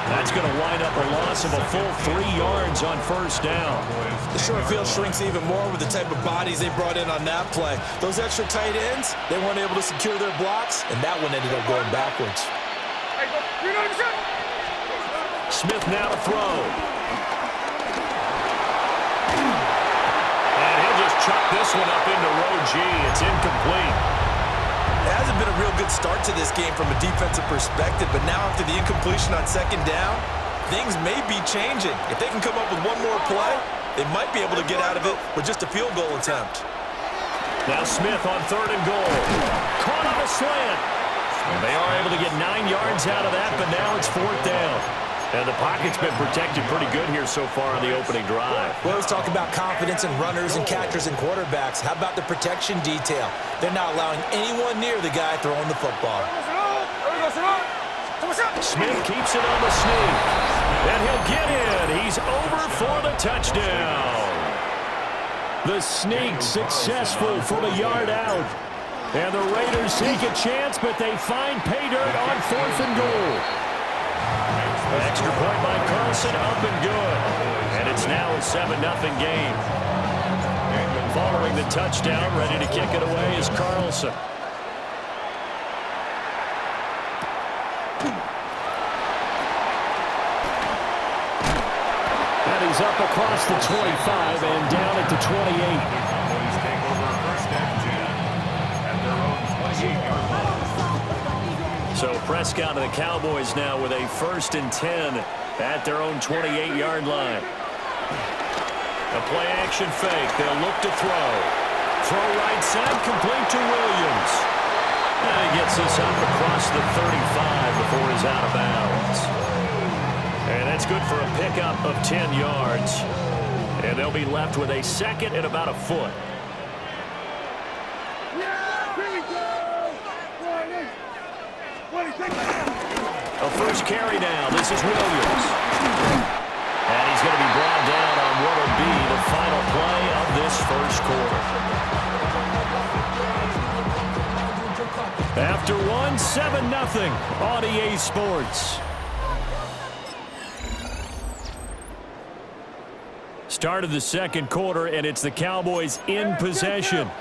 That's going to wind up a loss of a full 3 yards on first down. The short field shrinks even more with the type of bodies they brought in on that play. Those extra tight ends, they weren't able to secure their blocks, and that one ended up going backwards. Smith now to throw. And he'll just chuck this one up into row G. It's incomplete. It hasn't been a real good start to this game from a defensive perspective, but now after the incompletion on second down, things may be changing. If they can come up with one more play, they might be able to get out of it with just a field goal attempt. Now Smith on 3rd and goal. Caught on a slant. And they are able to get 9 yards out of that, but now it's 4th down. And the pocket's been protected pretty good here so far on the opening drive. We always talk about confidence in runners and catchers and quarterbacks. How about the protection detail? They're not allowing anyone near the guy throwing the football. Smith keeps it on the sneak. And he'll get in. He's over for the touchdown. The sneak successful from a yard out. And the Raiders take a chance, but they find pay dirt on 4th and goal. Extra point by Carlson, up and good. And it's now a 7-0 game. Following the touchdown, ready to kick it away is Carlson. And he's up across the 25 and down at the 28. So Prescott and the Cowboys now with a 1st and 10 at their own 28-yard line. A play-action fake. They'll look to throw. Throw right side, complete to Williams. And he gets this up across the 35 before he's out of bounds. And that's good for a pickup of 10 yards. And they'll be left with a 2nd and about a foot. A first carry down. This is Williams. And he's going to be brought down on what will be the final play of this first quarter. After 7-0 on EA Sports. Start of the second quarter, and it's the Cowboys in possession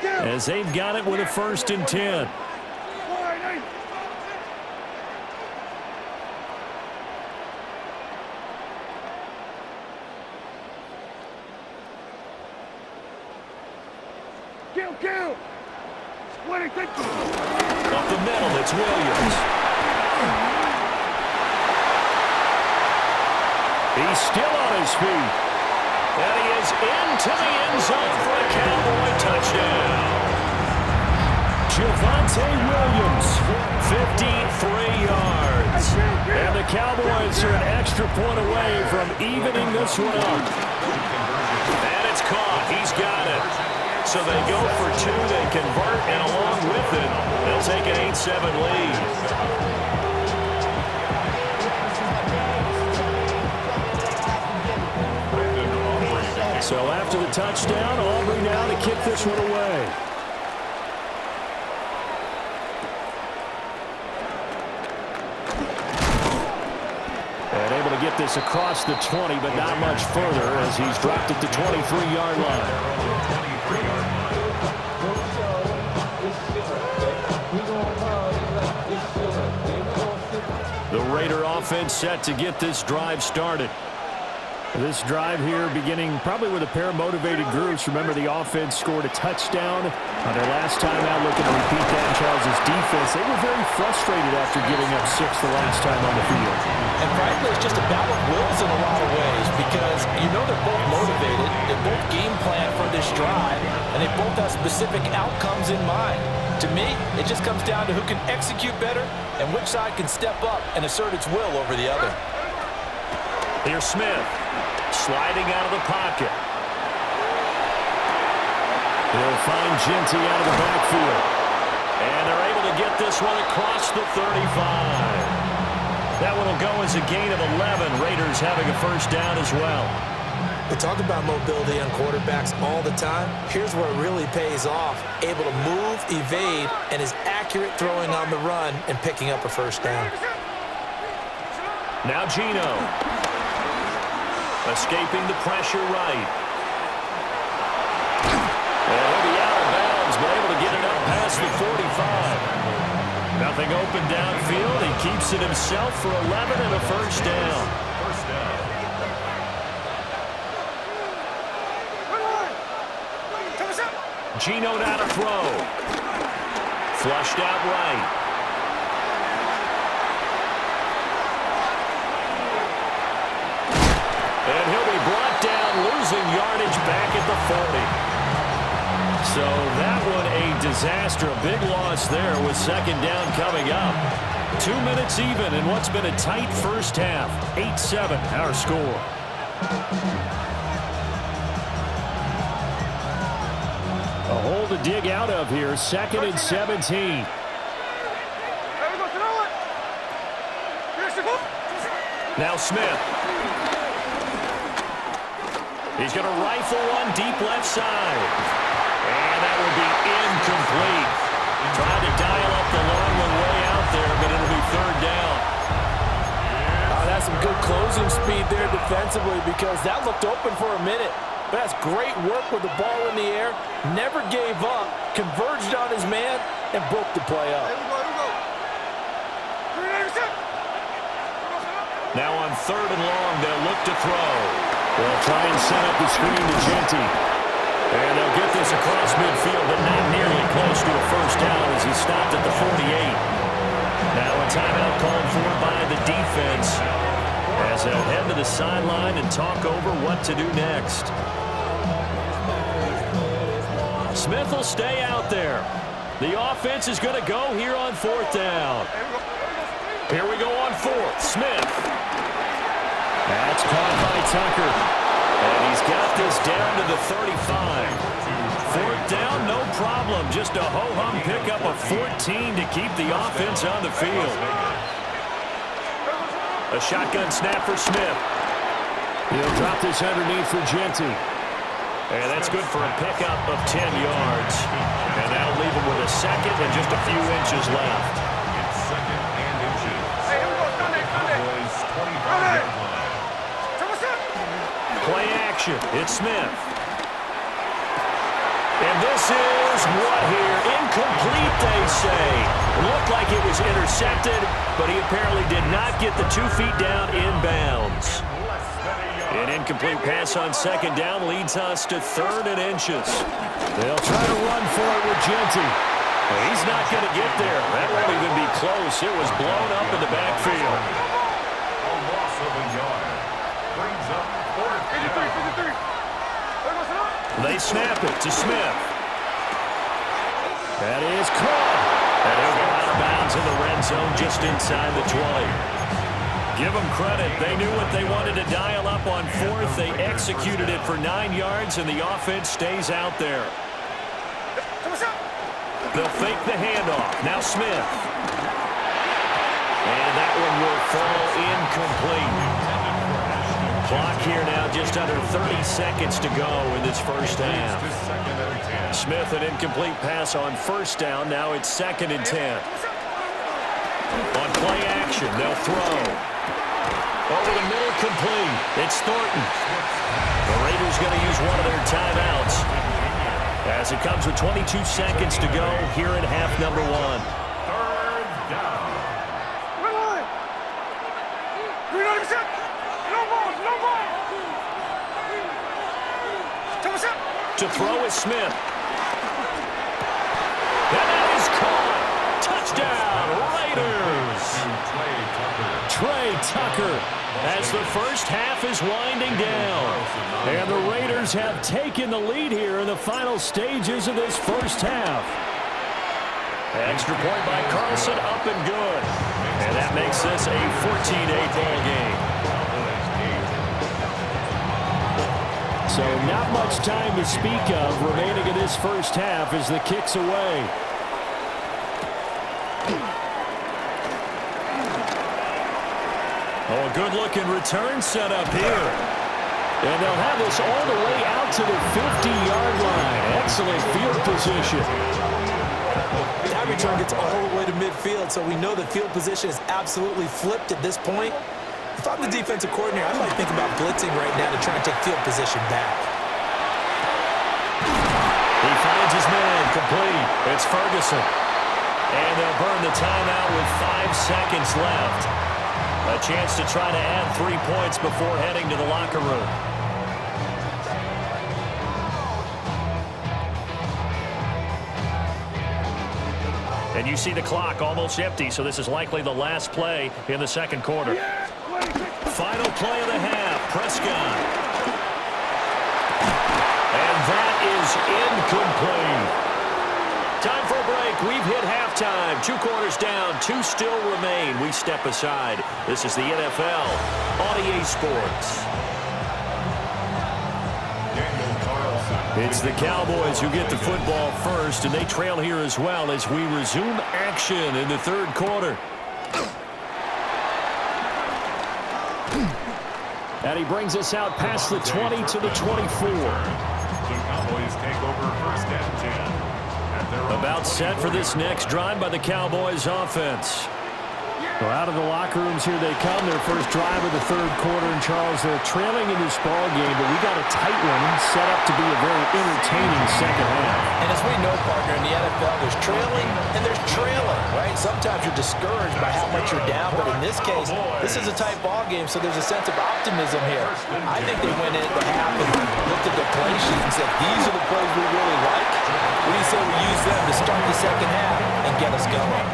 as they've got it with a 1st and 10. Up the middle, it's Williams. He's still on his feet. And he is into the end zone for a Cowboy touchdown. Javonte Williams, 53 yards. And the Cowboys are an extra point away from evening this one up. And it's caught. He's got it. So they go for 2, they convert, and along with it, they'll take an 8-7 lead. So after the touchdown, Aubrey now to kick this one away. And able to get this across the 20, but not much further as he's dropped at the 23-yard line. The Raider offense set to get this drive started. This drive here beginning probably with a pair of motivated groups. Remember, the offense scored a touchdown on their last time out, looking to repeat that in Charles' defense. They were very frustrated after giving up 6 the last time on the field. And frankly, it's just a battle of wills in a lot of ways because you know they're both motivated, they're both game plan for this drive, and they both have specific outcomes in mind. To me, it just comes down to who can execute better and which side can step up and assert its will over the other. Here's Smith, sliding out of the pocket. They'll find Genty out of the backfield. And they're able to get this one across the 35. That one will go as a gain of 11. Raiders having a first down as well. We talk about mobility on quarterbacks all the time. Here's where it really pays off. Able to move, evade, and is accurate throwing on the run and picking up a first down. Now Gino. Escaping the pressure right. And he'll be out of bounds, but able to get it up past the 45. Nothing open downfield. He keeps it himself for 11 and a first down. Gino now to throw. Flushed out right. And he'll be brought down, losing yardage back at the 40. So that one a disaster. A big loss there with second down coming up. 2 minutes even in what's been a tight first half. 8-7 our score. A hole to dig out of here. 2nd and 17. Now Smith. He's going to rifle one deep left side. And that will be incomplete. Trying to dial up the long one way out there, but it'll be third down. That's some good closing speed there defensively, because that looked open for a minute. But that's great work with the ball in the air. Never gave up. Converged on his man and broke the play up. Now on 3rd and long, they'll look to throw. They'll try and set up the screen to Genty. And they'll get this across midfield, but not nearly close to a first down as he stopped at the 48. Now a timeout called for by the defense as they'll head to the sideline and talk over what to do next. Smith will stay out there. The offense is going to go here on 4th down. Here we go on 4th. Smith. That's caught by Tucker. And he's got this down to the 35. 4th down, no problem. Just a ho-hum pickup of 14 to keep the offense on the field. A shotgun snap for Smith. He'll drop this underneath for Genty. And that's good for a pickup of 10 yards. And that'll leave him with a 2nd and just a few inches left. It's 2nd and inches. Play action. It's Smith. And this is what here? Incomplete, they say. Looked like it was intercepted, but he apparently did not get the 2 feet down inbounds. An incomplete pass on 2nd down leads us to 3rd and inches. They'll try to run for it with Genty. Well, he's not going to get there. That won't even be close. It was blown up in the backfield. A loss of a yard. Brings up 4th down. They snap it to Smith. That is caught. And he'll go out of bounds in the red zone just inside the 20. Give them credit. They knew what they wanted to dial up on 4th. They executed it for 9 yards, and the offense stays out there. They'll fake the handoff. Now Smith. And that one will fall incomplete. Clock here now, just under 30 seconds to go in this first half. Smith, an incomplete pass on 1st down. Now it's 2nd and 10. On play action, they'll throw. Over the middle, complete. It's Thornton. The Raiders going to use one of their timeouts as it comes with 22 seconds to go here in half number 1. 3rd down. To throw is Smith. And that is caught. Touchdown, Raiders. Trey Tucker as the first half is winding down. And the Raiders have taken the lead here in the final stages of this first half. Extra point by Carlson, up and good. And that makes this a 14-8 ball game. So not much time to speak of remaining in this first half as the kick's away. Oh, a good-looking return set up here. And they'll have this all the way out to the 50-yard line. Excellent field position. That return gets all the way to midfield, so we know the field position is absolutely flipped at this point. If I'm the defensive coordinator, I might think about blitzing right now to try and take field position back. He finds his man complete. It's Ferguson. And they'll burn the timeout with 5 seconds left. A chance to try to add 3 points before heading to the locker room. And you see the clock almost empty, so this is likely the last play in the second quarter. Final play of the half, Prescott. And that is incomplete. Time for a break. We've hit halftime. 2 quarters down, 2 still remain. We step aside. This is the NFL on EA Sports. It's the Cowboys who get the football first, and they trail here as well as we resume action in the third quarter. And he brings us out past the 20 to the 24. The Cowboys take over first and 10. About set for this next drive by the Cowboys offense. Well, out of the locker rooms here they come. Their first drive of the third quarter. And, Charles, they're trailing in this ball game, but we got a tight one set up to be a very entertaining second half. And as we know, partner, in the NFL, there's trailing and there's trailing, right? Sometimes you're discouraged by how much you're down, but in this case, this is a tight ball game, so there's a sense of optimism here. I think they went into the half and looked at their play sheet and said, these are the plays we really like. What do you say we use them to start the second half and get us going?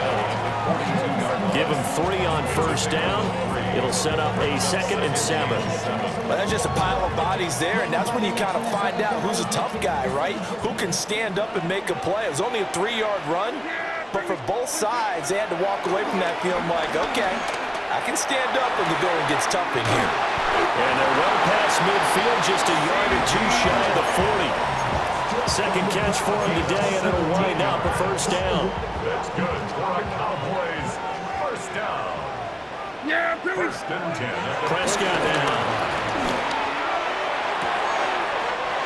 Give him 3 on first down. It'll set up a 2nd and 7. Well, that's just a pile of bodies there, and that's when you kind of find out who's a tough guy, right? Who can stand up and make a play. It was only a 3-yard run, but for both sides, they had to walk away from that feeling like, okay, I can stand up when the going gets tough in here. And they're well past midfield, just a yard or 2 shy of the 40. Second catch for him today, and it'll wind up a first down. That's good for a Cowboys first down. Yeah, first and 10. Prescott down.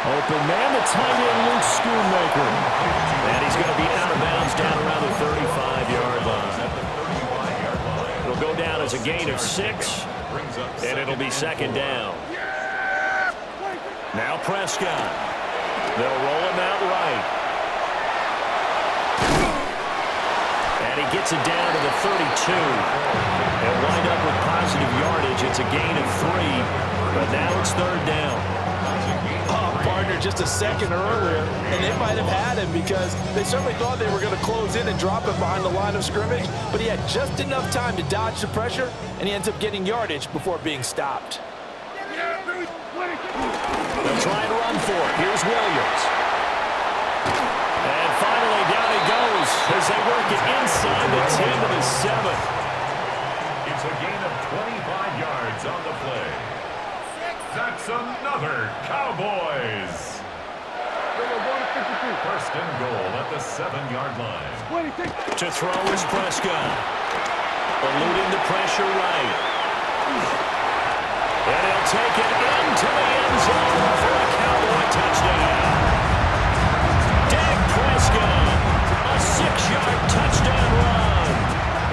Open man, the tight end, Luke Schoonmaker. And he's going to be out of bounds down around the 35-yard line. It'll go down as a gain of 6, and it'll be second down. Now Prescott. They'll roll him out right. And he gets it down to the 32. They'll wind up with positive yardage. It's a gain of 3, but now it's third down. Partner, just a second earlier, and they might have had him because they certainly thought they were going to close in and drop him behind the line of scrimmage, but he had just enough time to dodge the pressure, and he ends up getting yardage before being stopped. They'll try and run for it. Here's Williams. And finally, down he goes as they work it inside the 10 to the 7. It's a gain of 25 yards on the play. That's another Cowboys. First and goal at the 7-yard line. To throw is Prescott. Eluding the pressure right. And he'll take it into the end zone for a Cowboy touchdown. Dak Prescott, a 6-yard touchdown run.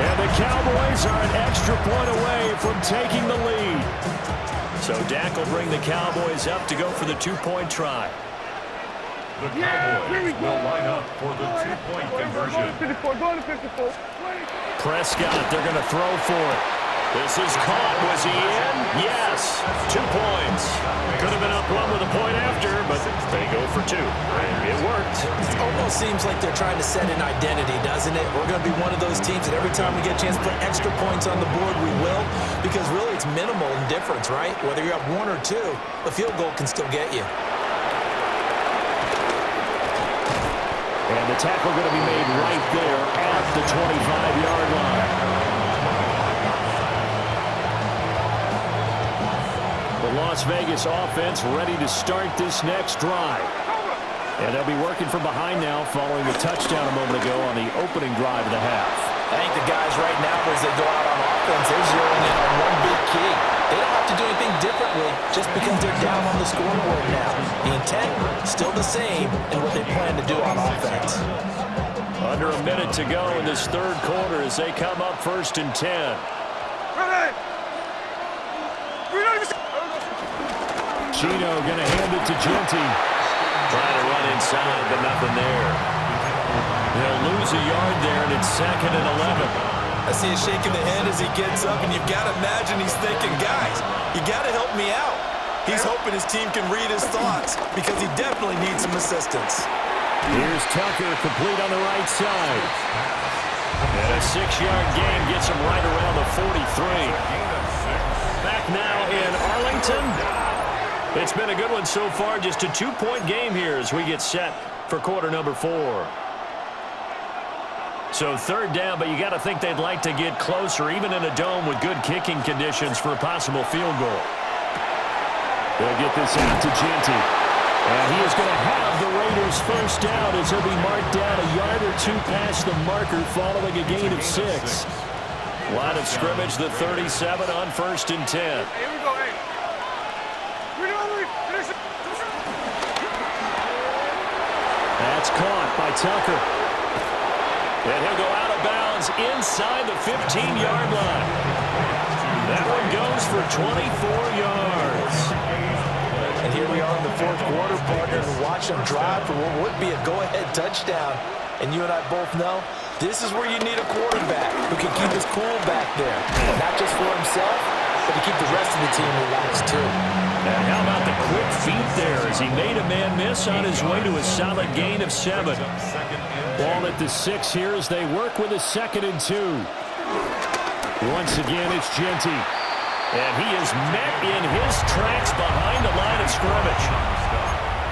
And the Cowboys are an extra point away from taking the lead. So Dak will bring the Cowboys up to go for the 2-point try. The Cowboys will line up for the 2-point conversion. Prescott, they're going to throw for it. This is caught. Was he in? Yes. 2 points. Could have been up 1 with a point after, but they go for 2. And it worked. It almost seems like they're trying to set an identity, doesn't it? We're going to be one of those teams that every time we get a chance to put extra points on the board, we will. Because really it's minimal in difference, right? Whether you're up 1 or 2, a field goal can still get you. And the tackle going to be made right there at the 25-yard line. The Las Vegas offense ready to start this next drive. And they'll be working from behind now following the touchdown a moment ago on the opening drive of the half. I think the guys right now, as they go out on offense, they're zeroing in on one big key. They don't have to do anything differently just because they're down on the scoreboard now. The intent, still the same in what they plan to do on offense. Under a minute to go in this third quarter as they come up first and 10. Gino going to hand it to Genty. Trying to run inside, but nothing there. They'll lose a yard there, and it's 2nd and 11. I see a shake of the head as he gets up, and you've got to imagine he's thinking, guys, you got to help me out. He's hoping his team can read his thoughts because he definitely needs some assistance. Here's Tucker, complete on the right side. And a 6-yard gain gets him right around the 43. Back now in Arlington. It's been a good one so far. Just a 2-point game here as we get set for quarter number 4. So 3rd down, but you got to think they'd like to get closer, even in a dome with good kicking conditions for a possible field goal. They'll get this out to Genty. And he is going to have the Raiders first down as he'll be marked down a yard or 2 past the marker following a gain of 6. Line of scrimmage, the 37 on 1st and 10. Here we go, hey. That's caught by Tucker. And he'll go out of bounds inside the 15-yard line. That one goes for 24 yards. And here we are in the 4th quarter, partner, and watch them drive for what would be a go-ahead touchdown. And you and I both know this is where you need a quarterback who can keep his cool back there. Not just for himself, but to keep the rest of the team relaxed too. And how about the quick feet there as he made a man miss on his way to a solid gain of 7. Ball at the 6 here as they work with a 2nd and 2. Once again, it's Genty. And he is met in his tracks behind the line of scrimmage.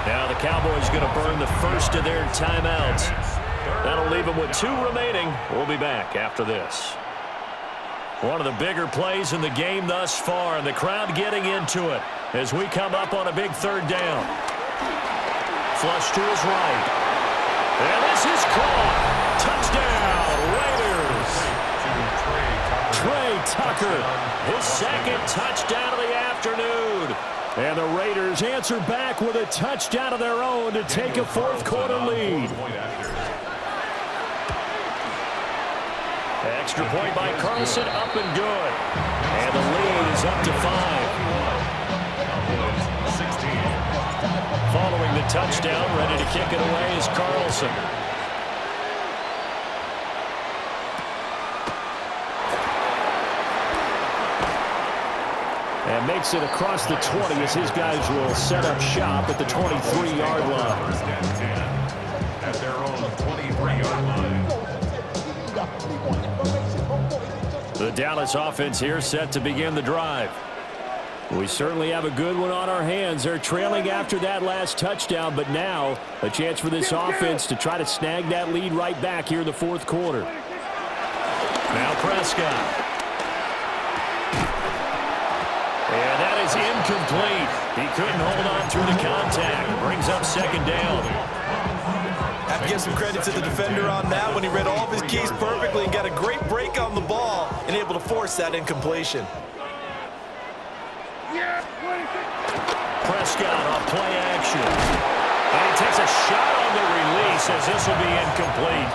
Now the Cowboys going to burn the first of their timeouts. That'll leave them with 2 remaining. We'll be back after this. One of the bigger plays in the game thus far, and the crowd getting into it as we come up on a big 3rd down. Flush to his right. And this is caught. Touchdown, Raiders. Trey Tucker, his 2nd touchdown of the afternoon. And the Raiders answer back with a touchdown of their own to take a 4th quarter lead. Extra point by Carlson, up and good. And the lead is up to 5. Following the touchdown, ready to kick it away is Carlson. And makes it across the 20 as his guys will set up shop at the 23-yard line. First and 10 at their own 23-yard line. The Dallas offense here set to begin the drive. We certainly have a good one on our hands. They're trailing after that last touchdown, but now a chance for this offense to try to snag that lead right back here in the 4th quarter. Now Prescott. And that is incomplete. He couldn't hold on through the contact. Brings up 2nd down. Have to give some credit to the defender on that when he read all of his keys perfectly and got a great break on the ball and able to force that incompletion. Prescott on play action. And he takes a shot on the release as this will be incomplete.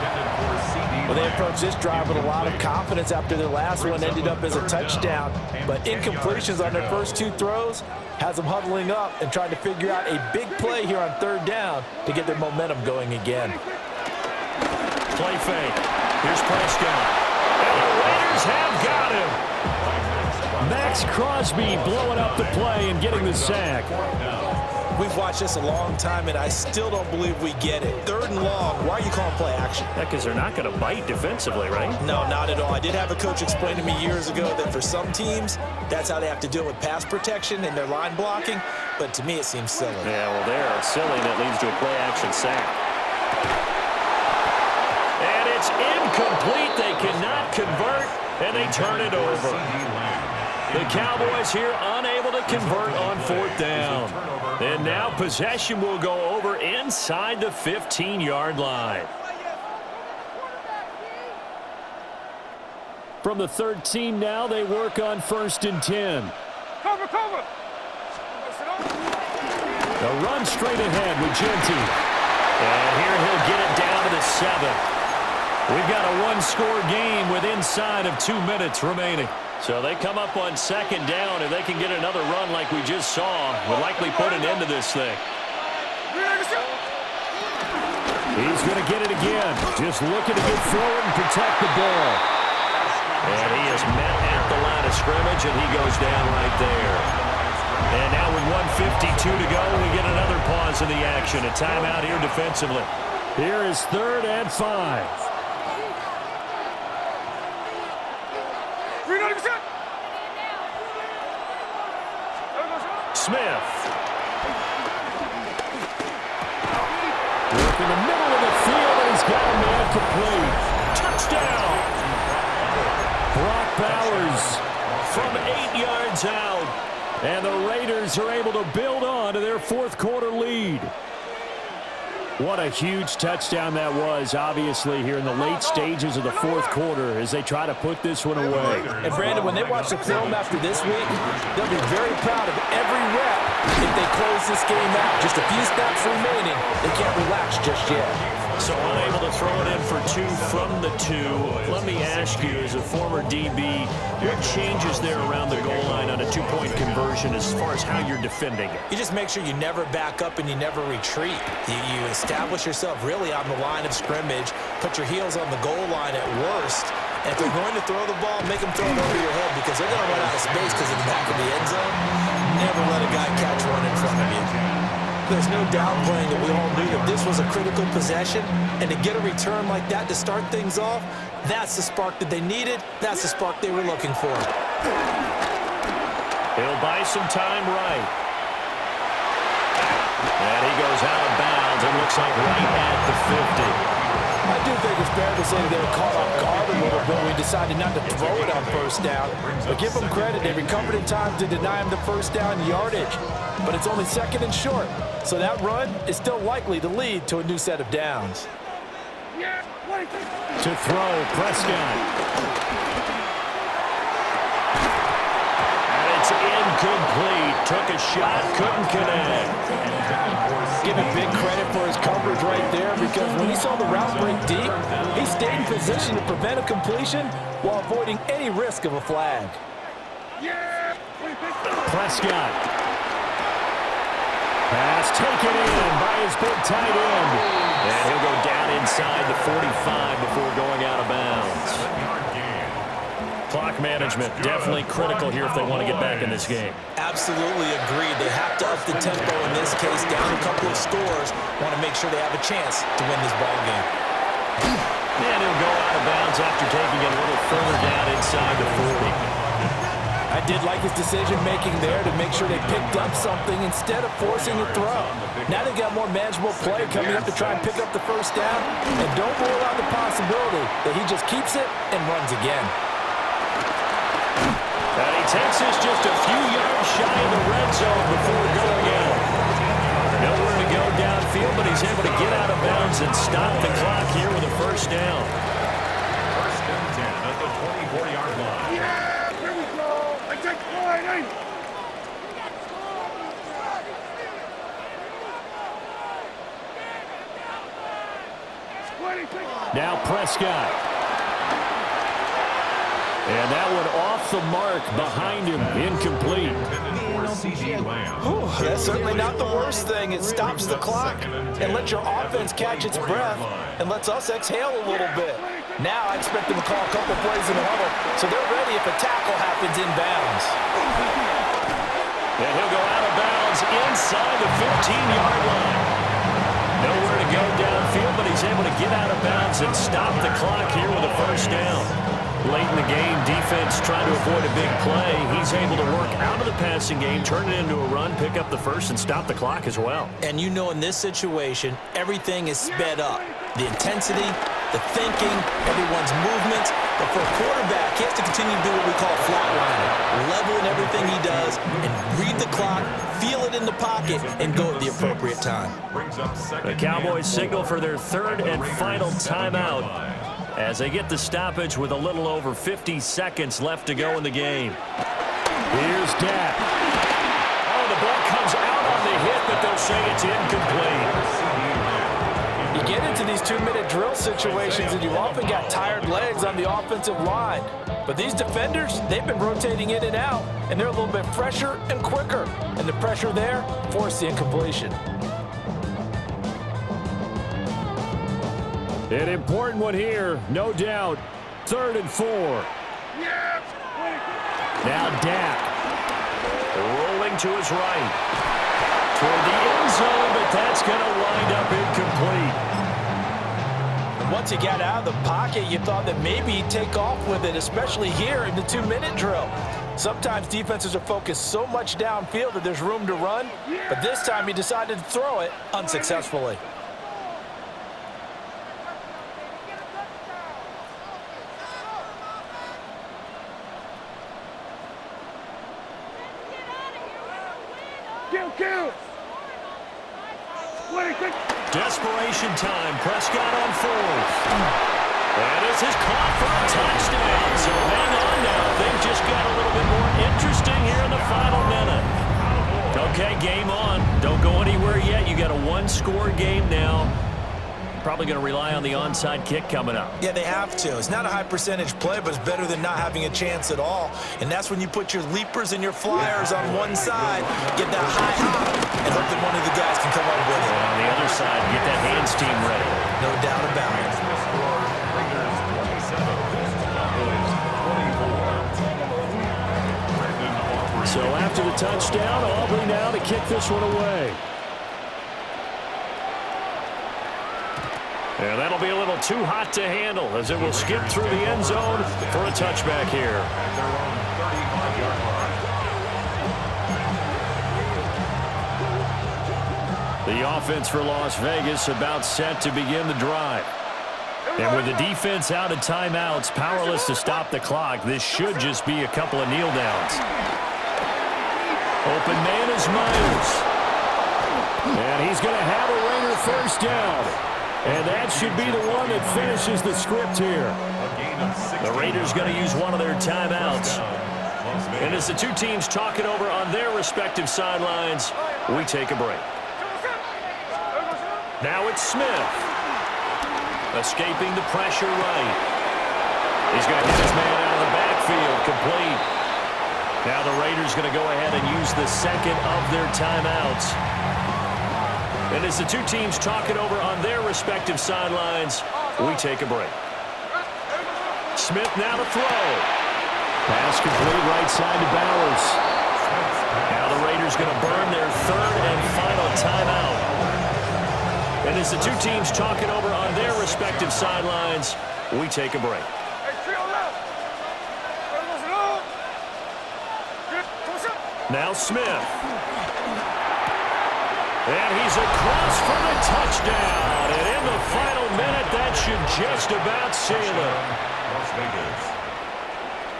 Well, they approached this drive with a lot of confidence after their last one ended up as a touchdown. But incompletions on their first 2 throws has them huddling up and trying to figure out a big play here on 3rd down to get their momentum going again. Play fake. Here's Prescott. And the Raiders have got him. Max Crosby blowing up the play and getting the sack. We've watched this a long time, and I still don't believe we get it. 3rd and long, why are you calling play action? Because they're not going to bite defensively, right? No, not at all. I did have a coach explain to me years ago that for some teams, that's how they have to deal with pass protection and their line blocking, but to me it seems silly. Yeah, well, they're silly. That leads to a play action sack. And it's incomplete. They cannot convert, and they turn it over. The Cowboys here unable to convert on 4th down. And now possession will go over inside the 15-yard line. From the 13 now, they work on 1st and 10. Cover, cover. A run straight ahead with Genty. And here he'll get it down to the 7. We've got a 1-score game with inside of 2 minutes remaining. So they come up on second down, and they can get another run like we just saw. Would likely put an end to this thing. He's going to get it again. Just looking to get forward and protect the ball. And he is met at the line of scrimmage, and he goes down right there. And now with 1:52 to go, we get another pause in the action. A timeout here defensively. Here is 3rd and 5. Smith. Work in the middle of the field, and he's got a man complete. Touchdown. Brock Bowers From 8 yards out. And the Raiders are able to build on to their 4th quarter lead. What a huge touchdown that was, obviously, here in the late stages of the 4th quarter as they try to put this one away. And, Brandon, when they watch the film after this week, they'll be very proud of every rep if they close this game out. Just a few snaps remaining. They can't relax just yet. So unable to throw it in for 2 from the 2. Let me ask you, as a former DB, what changes there around the goal line on a 2-point conversion as far as how you're defending it? You just make sure you never back up and you never retreat. You establish yourself really on the line of scrimmage, put your heels on the goal line at worst, and if they're going to throw the ball, make them throw it over your head because they're going to run out of space because of the back of the end zone. Never let a guy catch one in front of you. There's no downplaying that we all knew that this was a critical possession, and to get a return like that to start things off, that's the spark that they needed. That's the spark they were looking for. He'll buy some time right. And he goes out of bounds. It looks like right at the 50. I do think it's fair to say they were caught off guard a little bit. We decided not to throw it on 1st down. But give them credit. They recovered in time to deny him the 1st down yardage. But it's only 2nd and short. So that run is still likely to lead to a new set of downs. To throw, Prescott. And it's incomplete. Took a shot, couldn't connect. Give him big credit for his coverage right there because when he saw the route break deep, he stayed in position to prevent a completion while avoiding any risk of a flag. Prescott. Pass taken in by his big tight end. And he'll go down inside the 45 before going out of bounds. Clock management, definitely critical here if they want to get back in this game. Absolutely agreed. They have to up the tempo in this case, down a couple of scores. Want to make sure they have a chance to win this ball game. And he'll go out of bounds after taking it a little further down inside the 40. I did like his decision-making there to make sure they picked up something instead of forcing a throw. Now they've got more manageable play coming up to try and pick up the 1st down. And don't rule out the possibility that he just keeps it and runs again. And he takes this just a few yards shy of the red zone before going out. Nowhere to go downfield, but he's able to get out of bounds and stop the clock here with a 1st down. 1st and 10 at the 24-yard line. Yeah, here we go. I take the line, Now Prescott. And that one off the mark behind him, incomplete. Whew, that's certainly not the worst thing. It stops the clock and lets your offense catch its breath and lets us exhale a little bit. Now I expect them to call a couple plays in the huddle so they're ready if a tackle happens inbounds. And he'll go out of bounds inside the 15-yard line. Nowhere to go downfield, but he's able to get out of bounds and stop the clock here with a 1st down. Late in the game, defense trying to avoid a big play. He's able to work out of the passing game, turn it into a run, pick up the 1st, and stop the clock as well. And you know in this situation, everything is sped up. The intensity, the thinking, everyone's movements. But for a quarterback, he has to continue to do what we call flatliner. Level in everything he does and read the clock, feel it in the pocket, and go at the appropriate time. The Cowboys signal for their 3rd and final timeout as they get the stoppage with a little over 50 seconds left to go in the game. Here's Dak. Oh, the ball comes out on the hit, but they'll say it's incomplete. You get into these 2-minute drill situations, and you've often got tired legs on the offensive line. But these defenders, they've been rotating in and out, and they're a little bit fresher and quicker. And the pressure there forced the incompletion. An important one here, no doubt. 3rd and 4. Now Dak. Rolling to his right. Toward the end zone, but that's going to wind up incomplete. And once he got out of the pocket, you thought that maybe he'd take off with it, especially here in the 2-minute drill. Sometimes defenses are focused so much downfield that there's room to run, but this time he decided to throw it unsuccessfully. Desperation time. Prescott on 4th. And this is caught for a touchdown. So hang on now. Things just got a little bit more interesting here in the final minute. Okay, game on. Don't go anywhere yet. You got a 1-score game now. Probably going to rely on the onside kick coming up. Yeah, they have to. It's not a high percentage play, but it's better than not having a chance at all. And that's when you put your leapers and your flyers on one side, get that high hop, and hope that one of the guys can come up with it. And on the other side, get that hands team ready. No doubt about it. So after the touchdown, Aubrey now to kick this one away. And that'll be a little too hot to handle as it will skip through the end zone for a touchback here. The offense for Las Vegas about set to begin the drive. And with the defense out of timeouts, powerless to stop the clock, this should just be a couple of kneel downs. Open man is Myers. And he's going to have a Raider first down. And that should be the one that finishes the script here. The Raiders going to use one of their timeouts. And as the two teams talk it over on their respective sidelines, we take a break. Now it's Smith. Escaping the pressure right. He's going to get his man out of the backfield, complete. Now the Raiders going to go ahead and use the second of their timeouts. And as the two teams talk it over on their respective sidelines, we take a break. Smith now to throw. Pass complete right side to Bowers. Now the Raiders going to burn their 3rd and final timeout. And as the two teams talk it over on their respective sidelines, we take a break. Now Smith. And he's across for the touchdown. And in the final minute, that should just about seal it.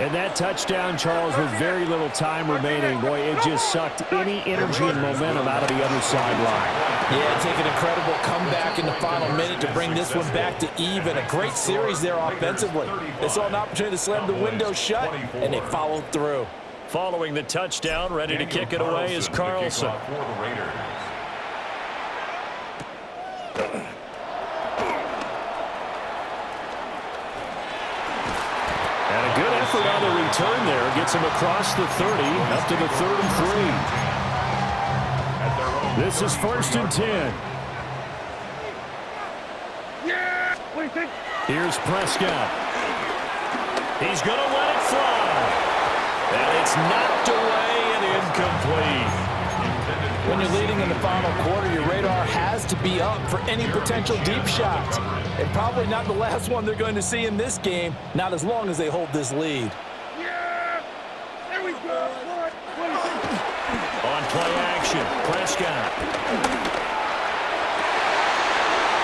And that touchdown, Charles, with very little time remaining, boy, it just sucked any energy and momentum out of the other sideline. Yeah, take an incredible comeback in the final minute to bring this one back to even. A great series there offensively. They saw an opportunity to slam the window shut, and they followed through. Following the touchdown, ready to kick it away is Carlson. And a good effort on the return there. Gets him across the 30, up to the 3rd and 3. This is 1st and 10. Here's Prescott. He's going to let it fly. And it's knocked away and incomplete. When you're leading in the final quarter, your radar has to be up for any potential deep shots. And probably not the last one they're going to see in this game, not as long as they hold this lead. There we go. On play action, Prescott.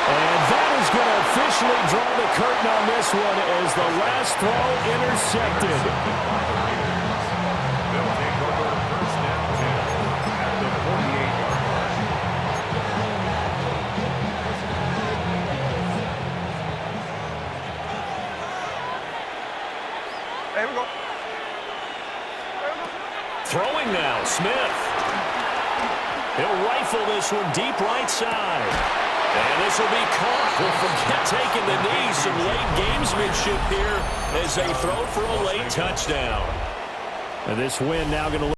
And that is going to officially draw the curtain on this one as the last throw intercepted. They'll take over 1st and 10 at the 48-yard line. There we go. Throwing now, Smith. He'll rifle this one deep right side. And this will be caught. Well, forget taking the knee. Some late gamesmanship here as they throw for a late touchdown. And this win now going to